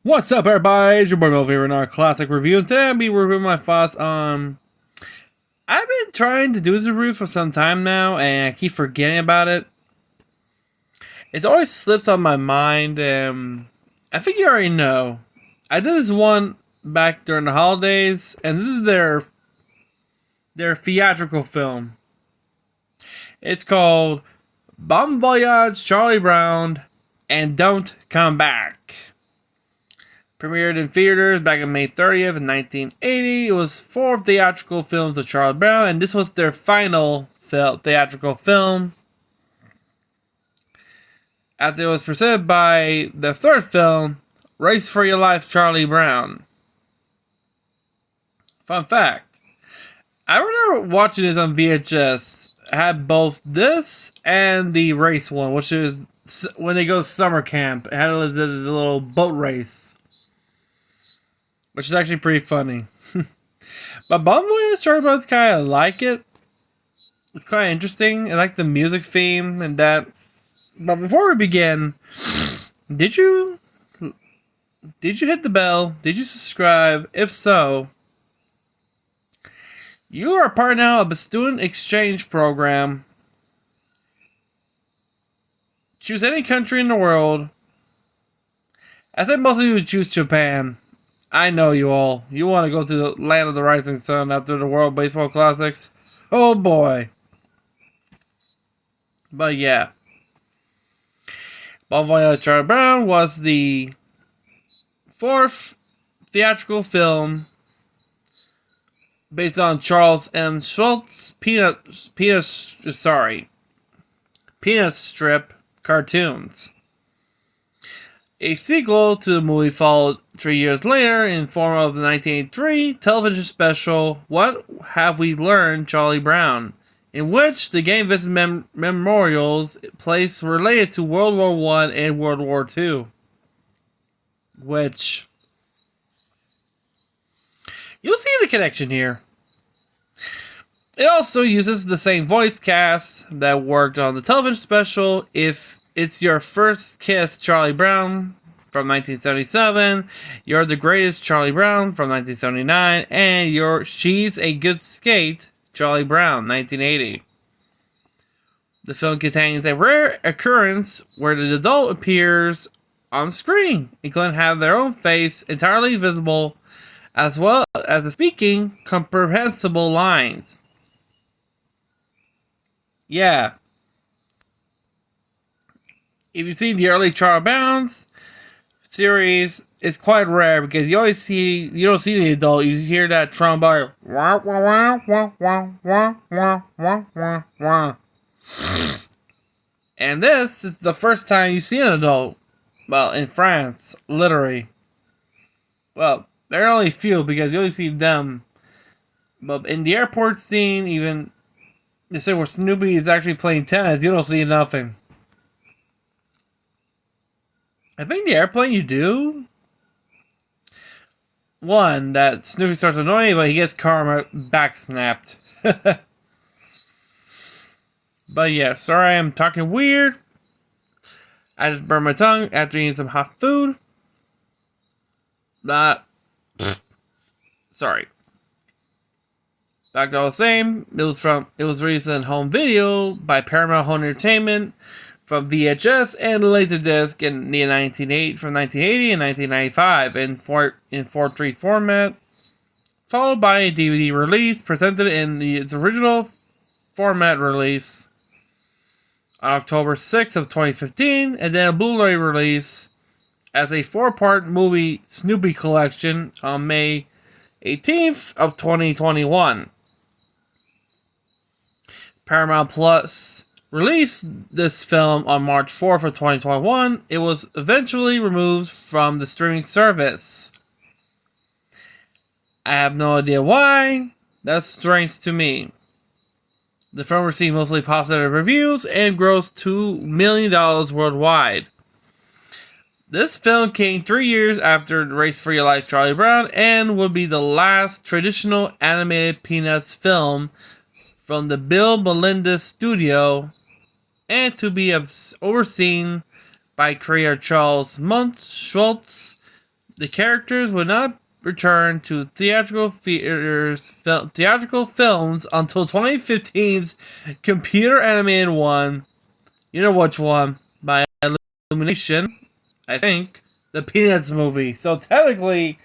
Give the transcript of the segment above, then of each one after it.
What's up, everybody? It's your boy Mel here in our classic review. And today I'll be reviewing my thoughts on. I've been trying to do this review for some time now, and I keep forgetting about it. It's always slips on my mind, and I think you already know. I did this one back during the holidays, and this is their theatrical film. It's called Voyage Charlie Brown and Don't Come Back. Premiered in theaters back on May 30th in 1980. It was 4 theatrical films of Charlie Brown, and this was their final theatrical film. After it was preceded by the 3rd film, Race for Your Life, Charlie Brown. Fun fact. I remember watching this on VHS. I had both this and the race one, which is when they go to summer camp. It had this little boat race, which is actually pretty funny. But Voyage Charlie Brown's kind of like it. It's quite interesting. I like the music theme and that. But before we begin, did you hit the bell? Did you subscribe? If so, you are a part now of a student exchange program. Choose any country in the world. I think most of you would choose Japan. I know you all. You want to go to the land of the rising sun after the World Baseball Classics? Oh boy. But yeah. Voyage Charlie Brown was the 4th theatrical film based on Charles M. Schulz Peanuts strip cartoons. A sequel to the movie followed 3 years later in form of the 1983 television special What Have We Learned, Charlie Brown, in which the game visits memorials place related to World War I and World War II. Which, you'll see the connection here. It also uses the same voice cast that worked on the television special If It's Your First Kiss, Charlie Brown from 1977, You're the Greatest, Charlie Brown from 1979, and She's a Good Skate, Charlie Brown, 1980. The film contains a rare occurrence where the adult appears on screen, including have their own face entirely visible, as well as the speaking comprehensible lines. Yeah. If you've seen the early Charlie Brown's series, it's quite rare because you don't see the adult. You hear that trombone. Wah, wah, wah, wah, wah, wah, wah, wah, wah, wah. And this is the first time you see an adult. Well, in France, literally. Well, there are only few because you only see them. But in the airport scene, even they say where Snoopy is actually playing tennis, you don't see nothing. I think the airplane you do. One, that Snoopy starts annoying, but he gets karma back snapped. But yeah, sorry I'm talking weird. I just burned my tongue after eating some hot food. Sorry. Back to all the same, it was released in home video by Paramount Home Entertainment from VHS and Laserdisc in the 1980 and 1995 in 4:3 format, followed by a DVD release presented in its original format release on October 6th of 2015, and then a Blu-ray release as a 4-part movie Snoopy collection on May 18th of 2021. Paramount Plus released this film on March 4th of 2021. It was eventually removed from the streaming service. I have no idea why. That's strange to me. The film received mostly positive reviews and grossed $2 million worldwide. This film came 3 years after Race for Your Life, Charlie Brown, and would be the last traditional animated Peanuts film from the Bill Melendez Studio, and to be overseen by creator Charles Schulz, the characters would not return to theatrical films until 2015's computer animated one. You know which one? By Illumination, I think. The Peanuts movie. So technically,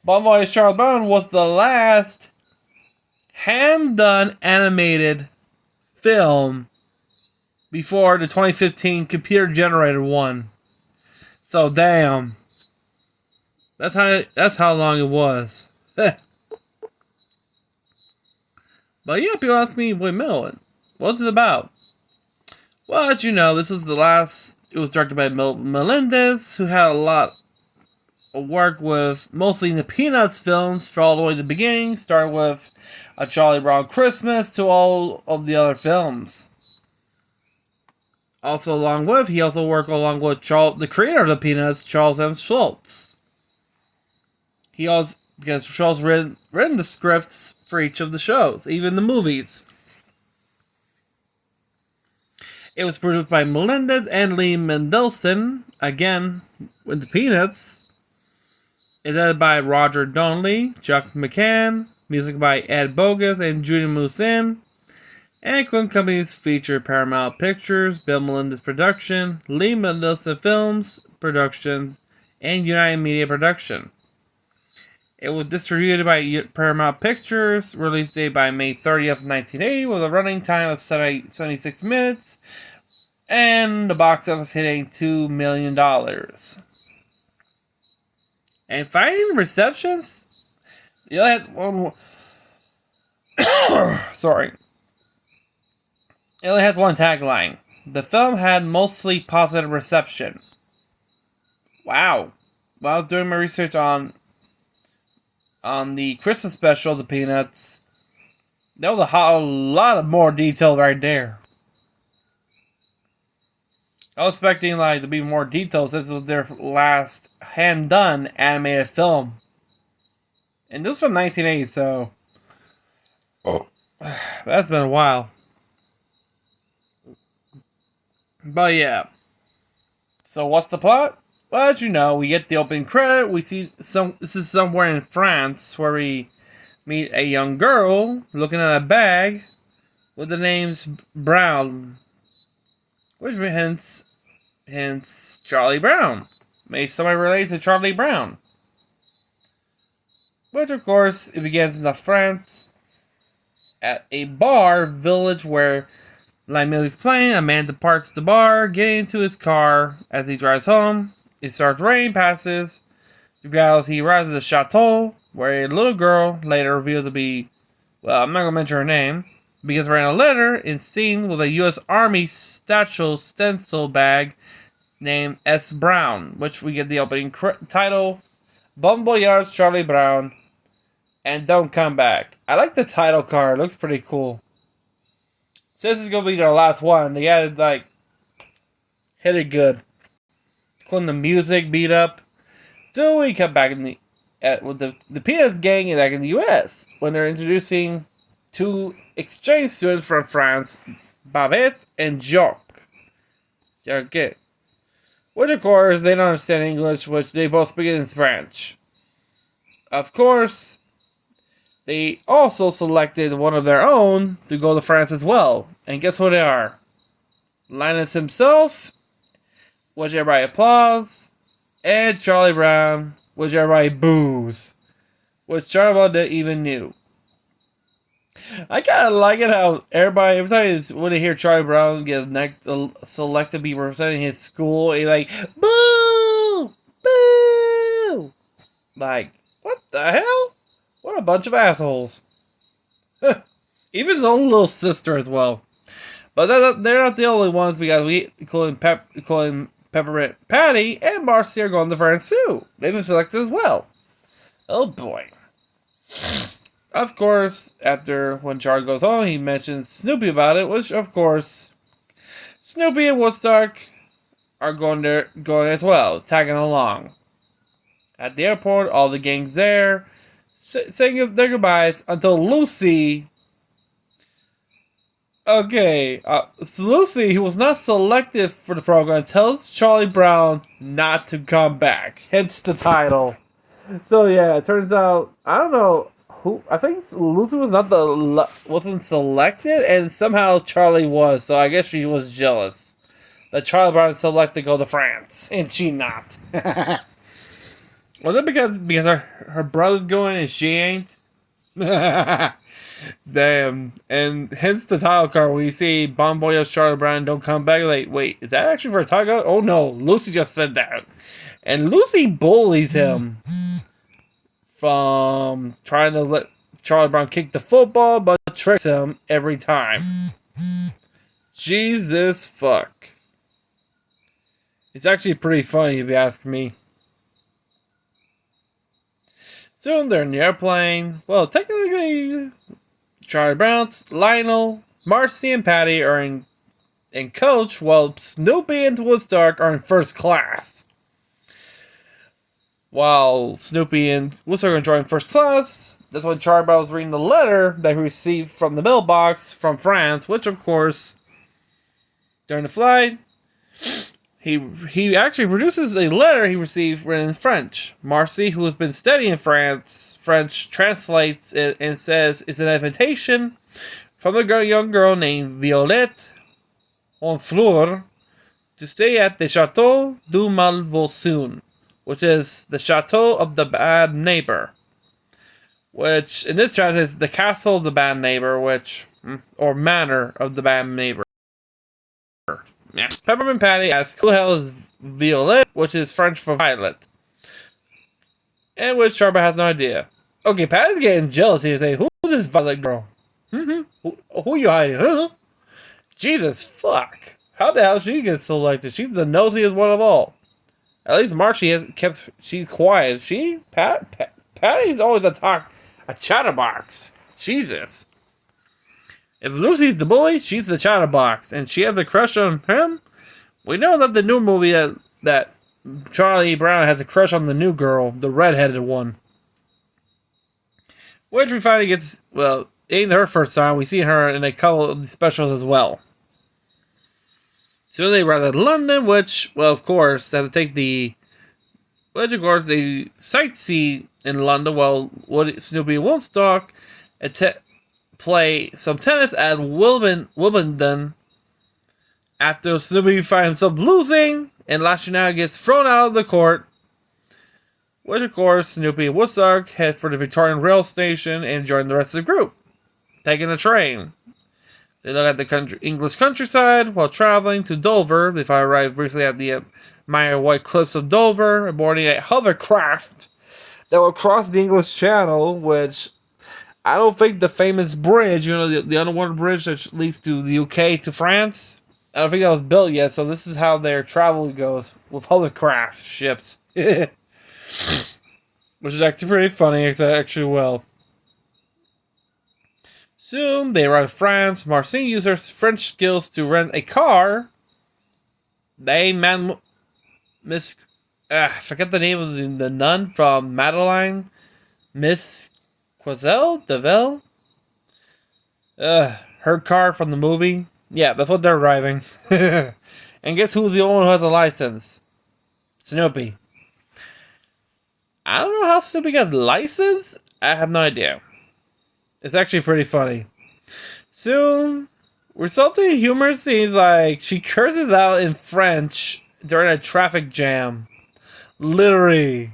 Voyage Charlie Brown was the last hand-done animated film before the 2015 computer-generated one. So damn. That's how long it was. But yeah, people ask me, wait, Mel, what's it about? Well, as you know, this was the last. It was directed by Bill Melendez, who had a lot of work with mostly the Peanuts films for all the way to the beginning, starting with A Charlie Brown Christmas to all of the other films. Also, he also worked along with the creator of the Peanuts, Charles Schulz. He also, because Schulz written the scripts for each of the shows, even the movies. It was produced by Melendez and Lee Mendelsohn, again, with the Peanuts. It's edited by Roger Donnelly, Chuck McCann, music by Ed Bogus and Judy Musin. And equipment companies feature Paramount Pictures, Bill Melendez Production, Lee Mendelsohn Films Production, and United Media Production. It was distributed by Paramount Pictures, release date by May 30th, 1980, with a running time of 76 minutes, and the box office hitting $2 million. And finding receptions? You only had one. Sorry. It only has one tagline. The film had mostly positive reception. Wow. While I was doing my research on the Christmas special, The Peanuts, there was a lot of more detail right there. I was expecting to be more detailed since it was their last hand-done animated film. And this was from 1980, so that's been a while. But yeah. So what's the plot? Well, as you know, we get the opening credit. We see this is somewhere in France where we meet a young girl looking at a bag with the names Brown, which hence Charlie Brown. Maybe somebody relates to Charlie Brown. But of course, it begins in France at a bar village where like Millie's playing. A man departs the bar, getting into his car as he drives home. It starts raining, passes. He arrives at the chateau, where a little girl, later revealed to be, well, I'm not going to mention her name, begins writing a letter in scene with a U.S. Army stencil bag named S. Brown, which we get the opening title, Bon Voyage Charlie Brown, and Don't Come Back. I like the title card. It looks pretty cool. Since it's going to be their last one, they had hit it good. Including the music beat up. So we come back with the Peanuts gang back in the U.S. when they're introducing two exchange students from France, Babette and Jacques. Jacques. Which of course they don't understand English, which they both speak in French. Of course, they also selected one of their own to go to France as well. And guess who they are? Linus himself, which everybody applauds, and Charlie Brown, which everybody boos. Which Charlie Brown didn't even knew. I kind of like it how every time when they hear Charlie Brown get selected to be representing his school, he's like, boo! Boo! Like, what the hell? What a bunch of assholes. Even his own little sister as well. But they're not the only ones because including Peppermint Patty and Marcy are going to France too. They've been selected as well. Oh boy. Of course, when Charlie goes home, he mentions Snoopy about it, which of course, Snoopy and Woodstock are going as well, tagging along. At the airport, all the gang's there, saying their goodbyes until Lucy Okay, so Lucy, who was not selected for the program, tells Charlie Brown not to come back. Hence the title. So yeah, it turns out I don't know who. I think Lucy was not wasn't selected, and somehow Charlie was. So I guess she was jealous that Charlie Brown selected to go to France and she not. Was it because her brother's going and she ain't? Damn. And hence the title card when you see Bon Voyage Charlie Brown don't come back. Like, wait, is that actually for a title? Oh no, Lucy just said that. And Lucy bullies him from trying to let Charlie Brown kick the football, but tricks him every time. Jesus fuck. It's actually pretty funny if you ask me. Soon they're in the airplane. Well, technically, Charlie Brown, Lionel, Marcy, and Patty are in coach, while Snoopy and Woodstock are in first class. While Snoopy and Woodstock are enjoying first class, that's when Charlie Brown was reading the letter that he received from the mailbox from France, which, of course, during the flight, he actually produces a letter he received written in French. Marcy, who has been studying French, translates it and says it's an invitation from a young girl named Violette Honfleur to stay at the Chateau du Malvoisin, which is the Chateau of the Bad Neighbor. Which, in this translation, is the Castle of the Bad Neighbor, or Manor of the Bad Neighbor. Yeah. Peppermint Patty asks, who the hell is Violette, which is French for violet. And which Charlie has no idea. Okay, Patty's getting jealous here, saying, who is this Violet girl? Who you hiding? Huh? Jesus fuck. How the hell she get selected? She's the nosiest one of all. At least Marcy she's quiet. Patty's always a chatterbox. Jesus. If Lucy's the bully, she's the chatterbox, and she has a crush on him. We know that the new movie that Charlie Brown has a crush on the new girl, the redheaded one. Which we finally gets, well, it ain't her first time. We see her in a couple of the specials as well. So they arrive at London, which, well, of course, they have to take they sightsee in London while Snoopy and Woodstock play some tennis at Wimbledon. After Snoopy finds himself losing, and Lashana gets thrown out of the court. Which, of course, Snoopy and Woodstock head for the Victorian Rail Station and join the rest of the group, taking a train. They look at the English countryside while traveling to Dover. They finally arrive briefly at the minor white cliffs of Dover, boarding a hovercraft that will cross the English Channel, which I don't think the famous bridge, the underwater bridge that leads to the UK to France, I don't think that was built yet, so this is how their travel goes, with hovercraft ships. Which is actually pretty funny, actually well. Soon, they arrive in France. Marcin uses her French skills to rent a car. I forget the name of the nun from Madeline. Miss Quazel? Devel? Her car from the movie. Yeah, that's what they're driving. And guess who's the only one who has a license? Snoopy. I don't know how Snoopy got a license. I have no idea. It's actually pretty funny. Soon, resulting in humorous scenes like she curses out in French during a traffic jam. Literally.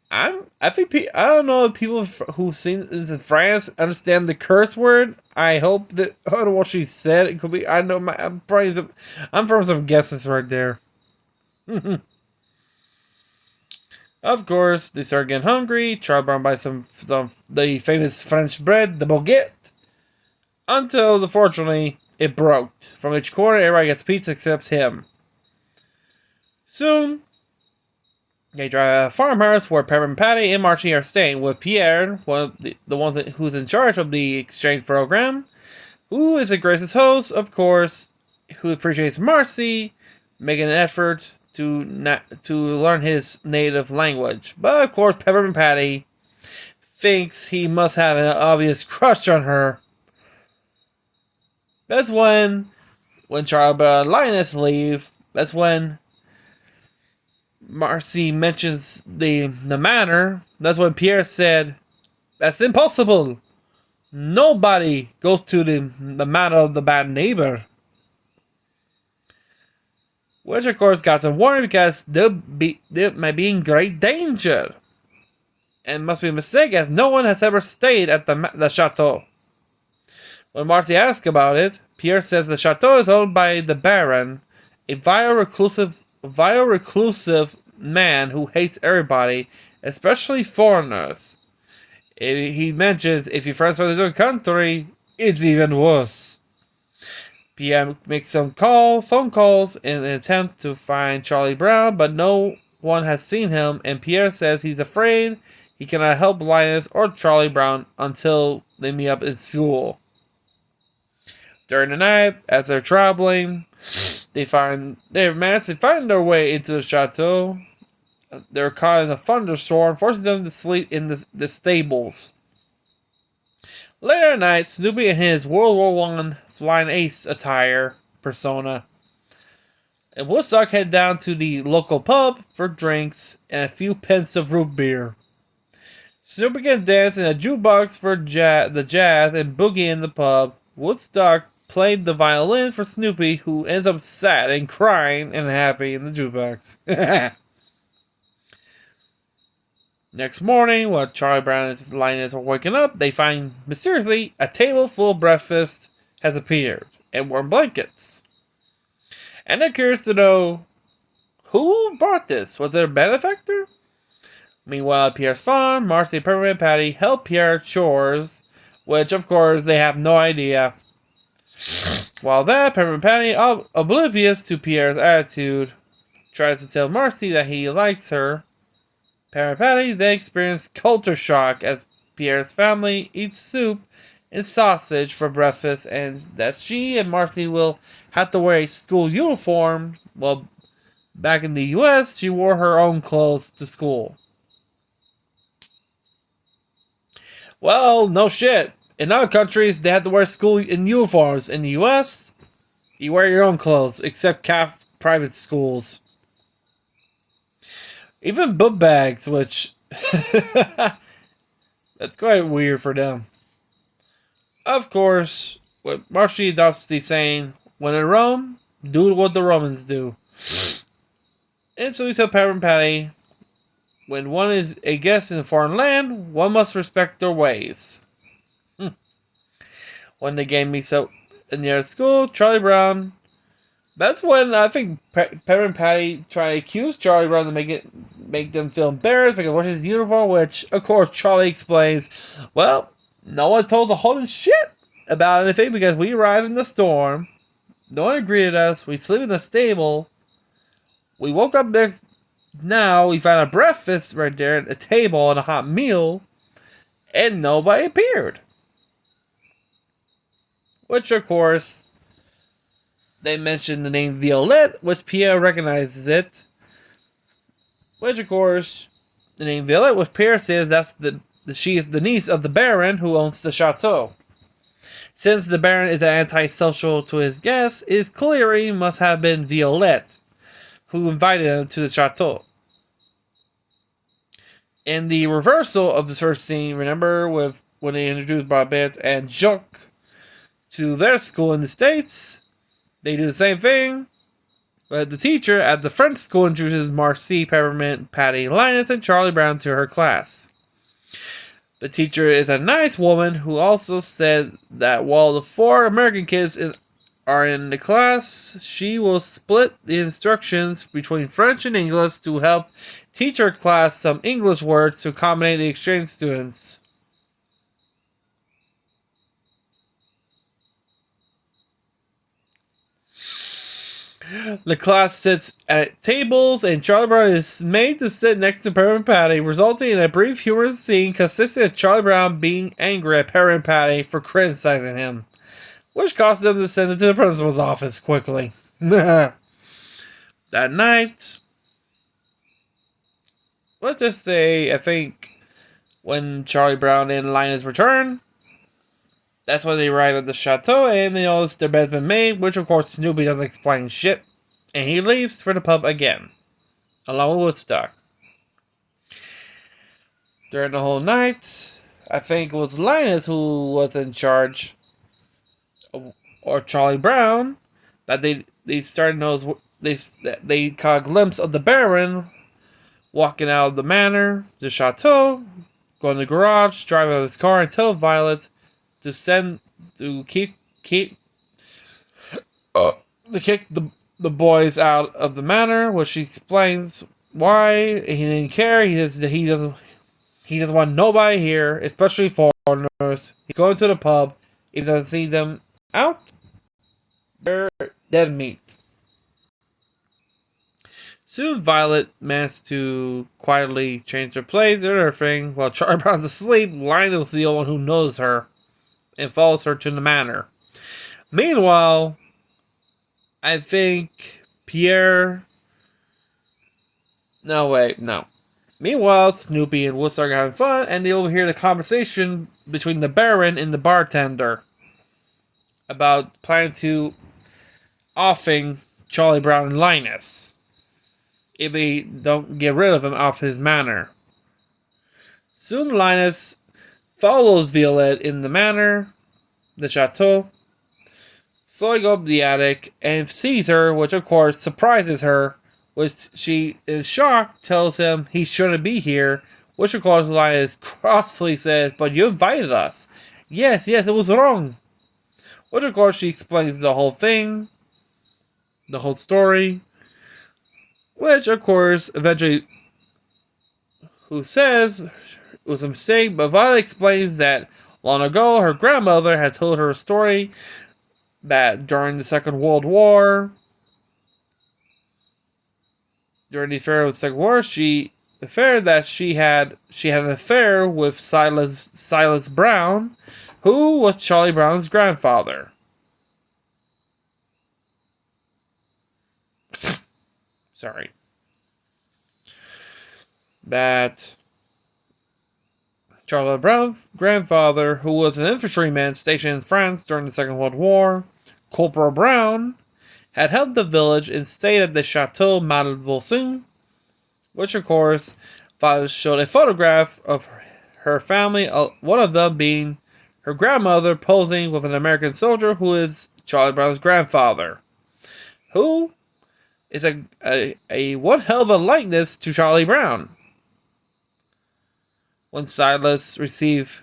I don't know if people who've seen this in France understand the curse word. I hope that I don't know what she said. It could be. I know I'm from some guesses right there. Of course, they start getting hungry. Charlie Brown buys some the famous French bread, the baguette, until unfortunately it broke. From each corner, everybody gets pizza except him. Soon, they drive a farmhouse where Peppermint Patty and Marcie are staying with Pierre, one of the ones who's in charge of the exchange program, who is the greatest host, of course, who appreciates Marcy, making an effort to learn his native language. But of course, Peppermint Patty thinks he must have an obvious crush on her. That's when Charlie Brown and Linus leave. That's when Marcy mentions the manor. That's when Pierre said, "That's impossible. Nobody goes to the manor of the bad neighbor." Which of course got them worried because they might be in great danger. And must be a mistake as no one has ever stayed at the chateau. When Marcy asks about it, Pierre says the chateau is owned by the Baron, a vile reclusive man who hates everybody, especially foreigners. He mentions if you're friends from a different country, it's even worse. PM makes some phone calls in an attempt to find Charlie Brown, but no one has seen him, and Pierre says he's afraid he cannot help Linus or Charlie Brown until they meet up in school. During the night, as they're traveling, they manage to find their way into the chateau. They're caught in a thunderstorm, forcing them to sleep in the stables. Later at night, Snoopy in his World War I Flying Ace attire persona and Woodstock head down to the local pub for drinks and a few pints of root beer. Snoopy can dance in a jukebox for the jazz and boogie in the pub. Woodstock played the violin for Snoopy, who ends up sad and crying and happy in the jukebox. Next morning, while Charlie Brown and Linus are waking up, they find, mysteriously, a table full of breakfast has appeared, and warm blankets. And they're curious to know, who brought this? Was it a benefactor? Meanwhile, at Pierre's farm, Marcy, Peppermint, and Patty help Pierre chores, which, of course, they have no idea. While that, Peppermint Patty, oblivious to Pierre's attitude, tries to tell Marcy that he likes her. Peppermint Patty then experiences culture shock as Pierre's family eats soup and sausage for breakfast, and that she and Marcy will have to wear a school uniform. Well, back in the US, she wore her own clothes to school. Well, no shit. In other countries, they have to wear school in uniforms. In the US, you wear your own clothes, except private schools. Even book bags, which that's quite weird for them. Of course, Marcy adopts the saying, when in Rome, do what the Romans do. And so we tell Peppermint Patty, when one is a guest in a foreign land, one must respect their ways. When the game meets up near school, Charlie Brown. That's when I think Peppermint Patty try to accuse Charlie Brown to make them feel embarrassed because what's his uniform, which of course Charlie explains, well, no one told the whole shit about anything because we arrived in the storm. No one greeted us. We sleep in the stable. We woke up now. We found a breakfast right there, a table and a hot meal, and nobody appeared. Which of course they mentioned the name Violette, which Pierre recognizes it. Which, of course, the name Violette, which Pierre says she is the niece of the Baron who owns the chateau. Since the Baron is antisocial to his guests, it is clear he must have been Violette who invited him to the chateau. In the reversal of the first scene, remember when they introduced Barbette and Jacques to their school in the States, they do the same thing. But the teacher at the French school introduces Marcy, Peppermint, Patty, Linus, and Charlie Brown to her class. The teacher is a nice woman who also said that while the 4 American kids are in the class, she will split the instructions between French and English to help teach her class some English words to accommodate the exchange students. The class sits at tables, and Charlie Brown is made to sit next to Peppermint Patty, resulting in a brief humorous scene consisting of Charlie Brown being angry at Peppermint Patty for criticizing him, which caused them to send it to the principal's office quickly. That night, let's just say, I think when Charlie Brown and Linus return, That's when they arrive at the chateau and they notice their bed's been made, which of course Snoopy doesn't explain shit. And he leaves for the pub again, along with Woodstock. During the whole night, I think it was Linus who was in charge, or Charlie Brown, that they started to notice, they caught a glimpse of the Baron walking out of the manor, the chateau, going to the garage, driving out his car, and tell Violet to kick the boys out of the manor, which she explains why he didn't care. He doesn't want nobody here, especially foreigners. He's going to the pub. If he doesn't see them out, they're dead meat. Soon, Violet managed to quietly change her place and everything. While Charlie Brown's asleep, Lionel's the only one who knows her and follows her to the manor. Meanwhile, I think Pierre... No. Meanwhile, Snoopy and Woodstock are having fun, and they overhear the conversation between the Baron and the bartender about planning to offing Charlie Brown and Linus if they don't get rid of him off his manor. Soon Linus follows Violet in the manor, the chateau, slowly go up the attic, and sees her, which of course surprises her, which she, in shock, tells him he shouldn't be here, which of course Linus crossly says, "But you invited us." Yes, it was wrong. Which of course she explains the whole thing, the whole story, which of course eventually, who says it was a mistake, but Violet explains that long ago her grandmother had told her a story that during the Second World War, during the affair of the Second War, she had an affair with Silas Brown, who was Charlie Brown's grandfather. Sorry. That Charlie Brown's grandfather, who was an infantryman stationed in France during the Second World War, Corporal Brown, had helped the village and stayed at the Chateau Malvoisin, which of course showed a photograph of her family, one of them being her grandmother posing with an American soldier who is Charlie Brown's grandfather, who is a one hell of a likeness to Charlie Brown. When Silas received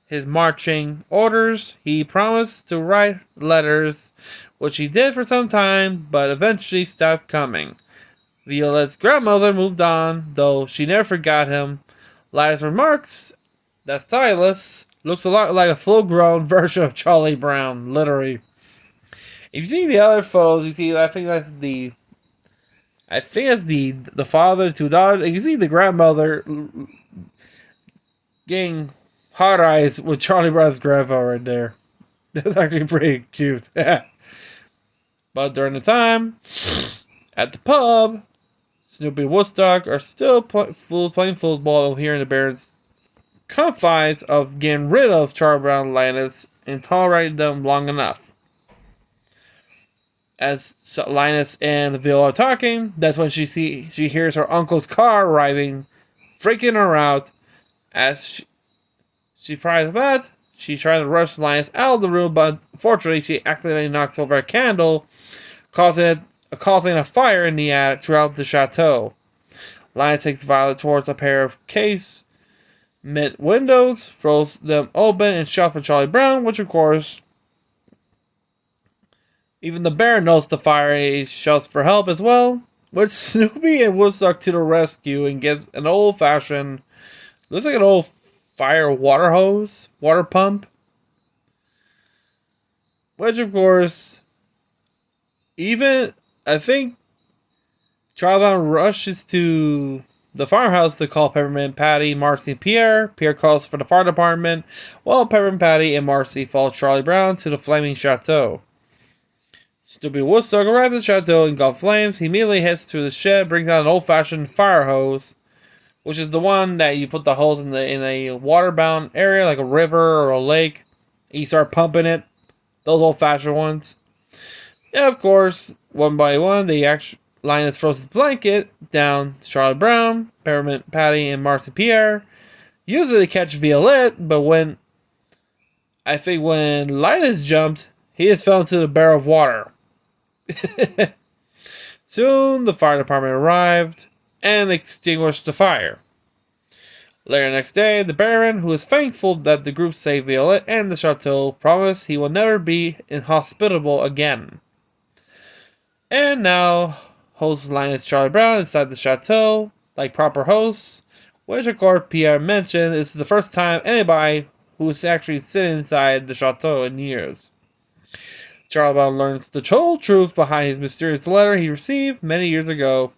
his marching orders, he promised to write letters, which he did for some time, but eventually stopped coming. Violet's grandmother moved on, though she never forgot him. Linus remarks that Silas looks a lot like a full-grown version of Charlie Brown, literally. If you see the other photos, you see, I think that's the father, two daughters. You see the grandmother getting hard eyes with Charlie Brown's grandfather right there. That's actually pretty cute. But during the time at the pub, Snoopy and Woodstock are still playing football here in the Baron's confines of getting rid of Charlie Brown and Linus and tolerating them long enough. As Linus and Vil are talking, that's when she hears her uncle's car arriving, freaking her out. As she tries that, she tries to rush Linus out of the room, but unfortunately she accidentally knocks over a candle, causing a fire in the attic throughout the chateau. Linus takes Violet towards a pair of casement windows, throws them open, and shouts for Charlie Brown, which of course, even the Baron knows the fire, and he shouts for help as well. With Snoopy and Woodstock to the rescue and gets an old-fashioned, looks like an old fire water pump. Which of course, I think Charlie Brown rushes to the farmhouse to call Peppermint Patty, Marcy, and Pierre. Pierre calls for the fire department, while Peppermint Patty and Marcy follow Charlie Brown to the flaming chateau. Snoopy Woodstock arrives at the chateau and engulfed flames. He immediately heads to the shed, brings out an old-fashioned fire hose, which is the one that you put the hose in a water-bound area, like a river or a lake, You start pumping it. Those old-fashioned ones. And of course, one by one, Linus throws his blanket down to Charlie Brown, Peppermint Patty, and Marcy Pierre. Usually they catch Violette, but when Linus jumped, he just fell into the barrel of water. Soon, the fire department arrived and extinguished the fire. Later the next day, the Baron, who is thankful that the group saved Violette and the chateau, promised he will never be inhospitable again. And now, hosts Linus Charlie Brown inside the chateau, like proper hosts, which of course Pierre mentioned this is the first time anybody who is actually sitting inside the chateau in years. Charlie Brown learns the whole truth behind his mysterious letter he received many years ago.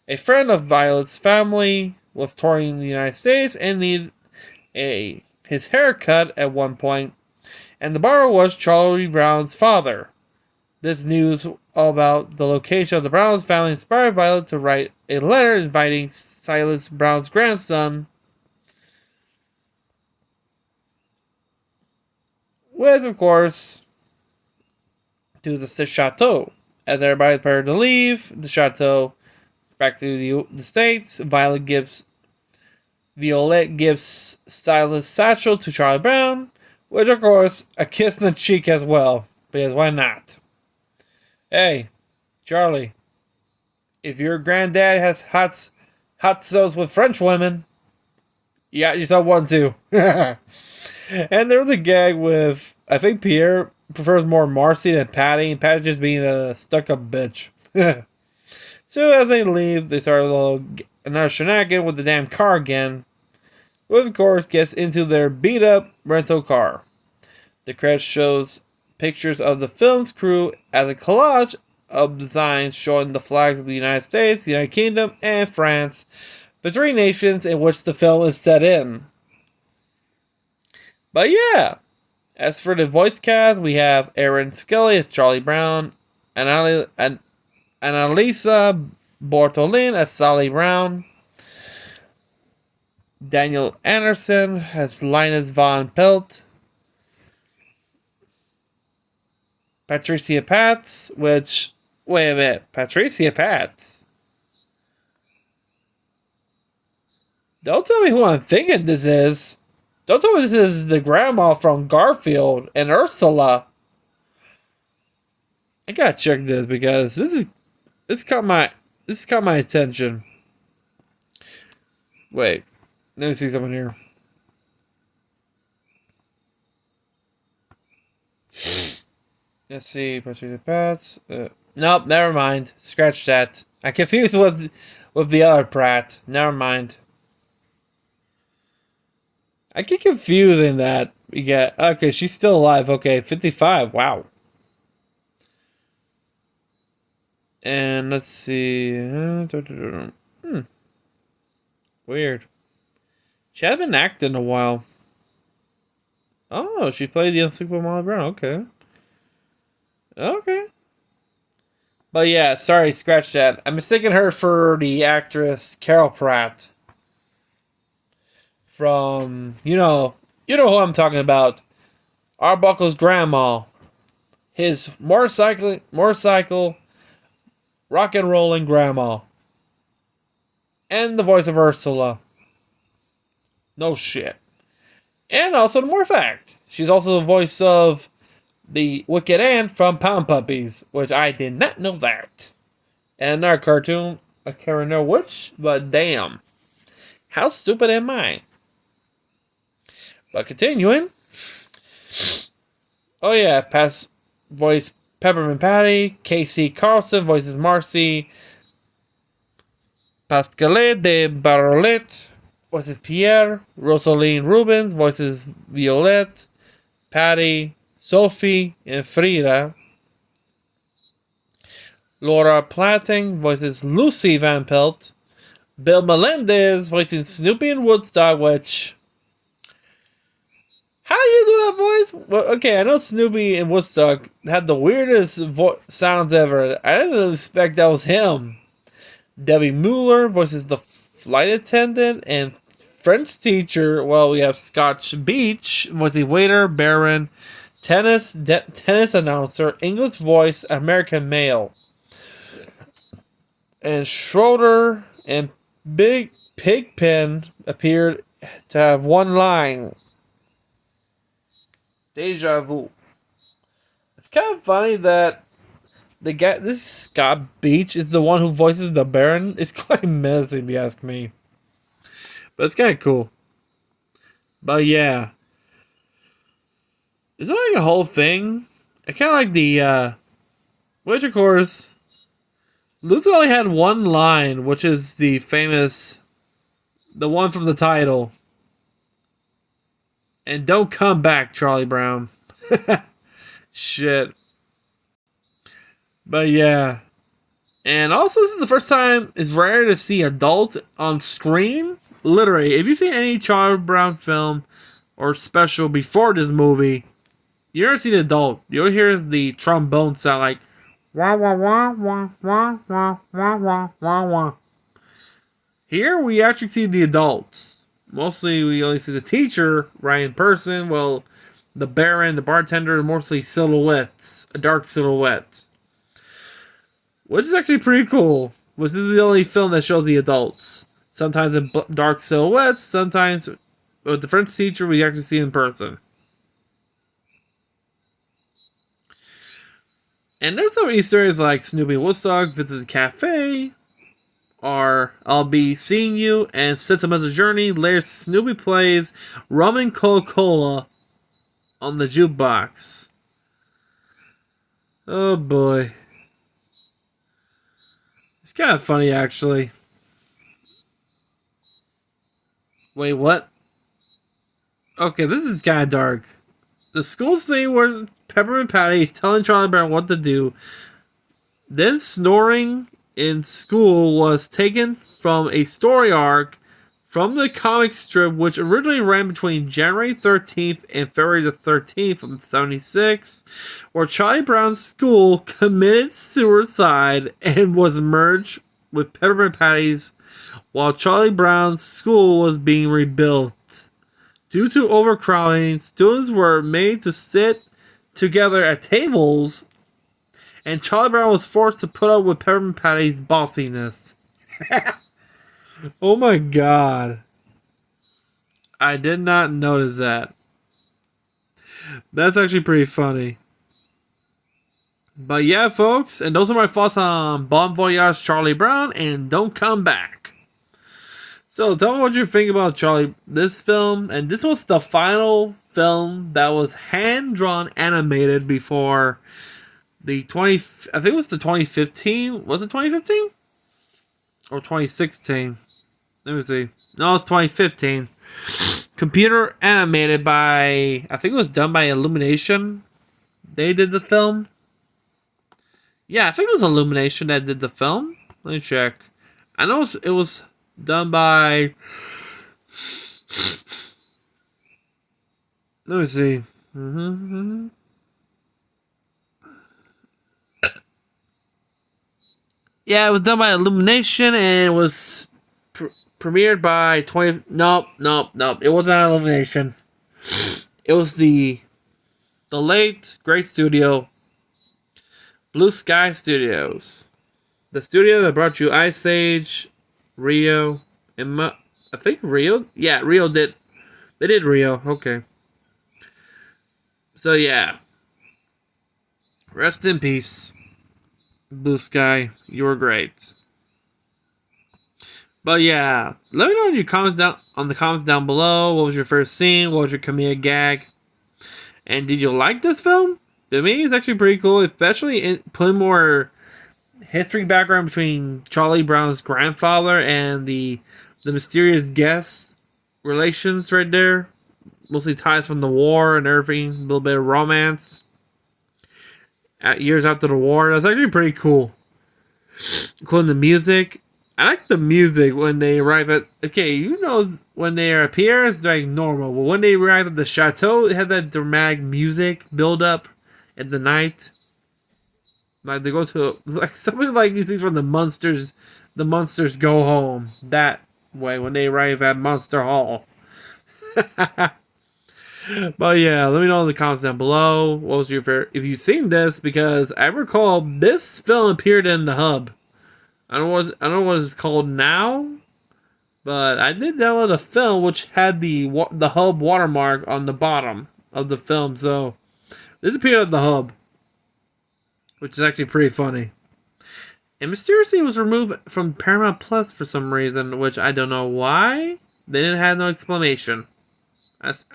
A friend of Violet's family was touring in the United States and needed his hair cut at one point, and the barber was Charlie Brown's father. This news about the location of the Browns family inspired Violet to write a letter inviting Silas Brown's grandson, with, of course, to the chateau. As everybody prepared to leave the chateau back to the States, Violette gives Silas' satchel to Charlie Brown, which, of course, a kiss on the cheek as well, because why not? Hey, Charlie, if your granddad has hot sauce with French women, you got yourself one too. And there was a gag with, I think Pierre prefers more Marcy than Patty, and Patty just being a stuck-up bitch. So as they leave, they start another shenanigan with the damn car again, which of course gets into their beat-up rental car. The credits shows pictures of the film's crew as a collage of designs showing the flags of the United States, the United Kingdom, and France, the three nations in which the film is set in. But yeah, as for the voice cast, we have Aaron Skelly as Charlie Brown, and Annalisa Bortolin as Sally Brown, Daniel Anderson as Linus Von Pelt, Patricia Patz, wait a minute, Patricia Patz? Don't tell me who I'm thinking this is. Don't tell me this is the grandma from Garfield and Ursula. I gotta check this because this caught my attention. Wait, let me see something here. Let's see, Patricia Pratt. Nope, never mind. Scratch that. I confused with the other Pratt. Never mind. I get confusing that. Okay, she's still alive. Okay, 55. Wow. And let's see. Weird. She hasn't been acting in a while. Oh, she played the Unsinkable Molly Brown. Okay. Okay. But yeah, sorry, scratch that. I'm mistaking her for the actress Carol Pratt. From, you know who I'm talking about. Arbuckle's grandma. His motorcycle, rock and rolling grandma. And the voice of Ursula. No shit. And also the more fact. She's also the voice of the Wicked Aunt from Pound Puppies, which I did not know that. And our cartoon, I can't remember which, but damn. How stupid am I? But continuing. Oh yeah, past voice Peppermint Patty. Casey Carlson voices Marcy. Pascal de Barolet voices Pierre. Rosaline Rubens voices Violette, Patty, Sophie, and Frida. Laura Platting voices Lucy Van Pelt. Bill Melendez voicing Snoopy in Woodstock, which... How do you do that voice? Well, okay, I know Snoopy in Woodstock had the weirdest sounds ever. I didn't expect that was him. Debbie Mueller voices the flight attendant, and French teacher, well, we have Scotch Beach, was a waiter, baron, tennis announcer, English voice, American male. And Schroeder and Big Pigpen appeared to have one line. Deja vu. It's kind of funny that the guy, this Scott Beach, is the one who voices the Baron. It's quite messy, if you ask me. But it's kind of cool. But yeah. It's not like a whole thing. I kind of like the, which of course, Luke only had one line, which is the famous, the one from the title. And don't come back, Charlie Brown. Shit. But yeah. And also, this is the first time it's rare to see adults on screen. Literally, if you've seen any Charlie Brown film or special before this movie, you never see an adult. You'll hear the trombone sound like wah wah wah wah wah wah wah wah wah wah. Here we actually see the adults. Mostly we only see the teacher right in person. Well, the baron, the bartender, mostly silhouettes, a dark silhouette. Which is actually pretty cool. Which this is the only film that shows the adults. Sometimes in dark silhouettes, sometimes with the French teacher we actually see in person. And there's some Easter eggs like Snoopy Woodstock visits a cafe, or I'll Be Seeing You, and Sentimental Journey. Later, Snoopy plays Rum and Coca-Cola on the jukebox. Oh boy. It's kind of funny, actually. Wait, what? Okay, this is kind of dark. The school scene where Peppermint Patty is telling Charlie Brown what to do. Then snoring in school was taken from a story arc from the comic strip, which originally ran between January 13th and February the 13th of 1976, where Charlie Brown's school committed suicide and was merged with Peppermint Patty's while Charlie Brown's school was being rebuilt. Due to overcrowding, students were made to sit together at tables, and Charlie Brown was forced to put up with Peppermint Patty's bossiness. Oh my god. I did not notice that. That's actually pretty funny. But yeah, folks, and those are my thoughts on Bon Voyage Charlie Brown and Don't Come Back. So tell me what you think about this film. And this was the final film that was hand-drawn animated before the I think it was the 2015. Was it 2015? Or 2016? Let me see. No, it's 2015. Computer animated by, I think it was done by Illumination. They did the film. Yeah, I think it was Illumination that did the film. Let me check. I know it was done by... Let me see. Yeah, it was done by Illumination, and it was premiered by 20... Nope. It wasn't Illumination. It was the late, great studio, Blue Sky Studios. The studio that brought you Ice Age, Rio, and I think Rio? Yeah, Rio did. They did Rio. Okay. So, yeah. Rest in peace, Blue Sky. You were great. But yeah, let me know in your comments down below. What was your first scene? What was your comedic gag? And did you like this film? To me, it's actually pretty cool, especially putting more history background between Charlie Brown's grandfather and the mysterious guest relations right there. Mostly ties from the war and everything. A little bit of romance. Years after the war. That's actually pretty cool. Including the music. I like the music when they arrive at... Okay, you know when they appear, it's like normal. But when they arrive at the chateau, it had that dramatic music build up at the night. Like they go to... Like something like you see from the Monsters Go Home. That way when they arrive at Monster Hall. But yeah, let me know in the comments down below. What was your favorite? If you've seen this, because I recall this film appeared in the hub. I don't know what it's called now, but I did download a film which had the hub watermark on the bottom of the film. So this appeared at the hub, which is actually pretty funny. And mysteriously was removed from Paramount Plus for some reason, which I don't know why. They didn't have no explanation.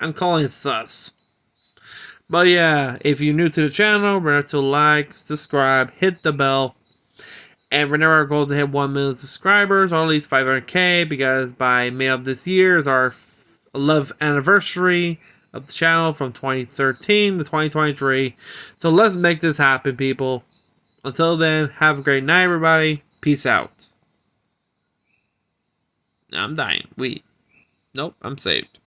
I'm calling it sus. But yeah, if you're new to the channel, remember to like, subscribe, hit the bell. And remember our goal is to hit 1 million subscribers, or at least 500k, because by May of this year is our 11th anniversary of the channel from 2013 to 2023. So let's make this happen, people. Until then, have a great night, everybody. Peace out. I'm dying. Wait. Nope, I'm saved.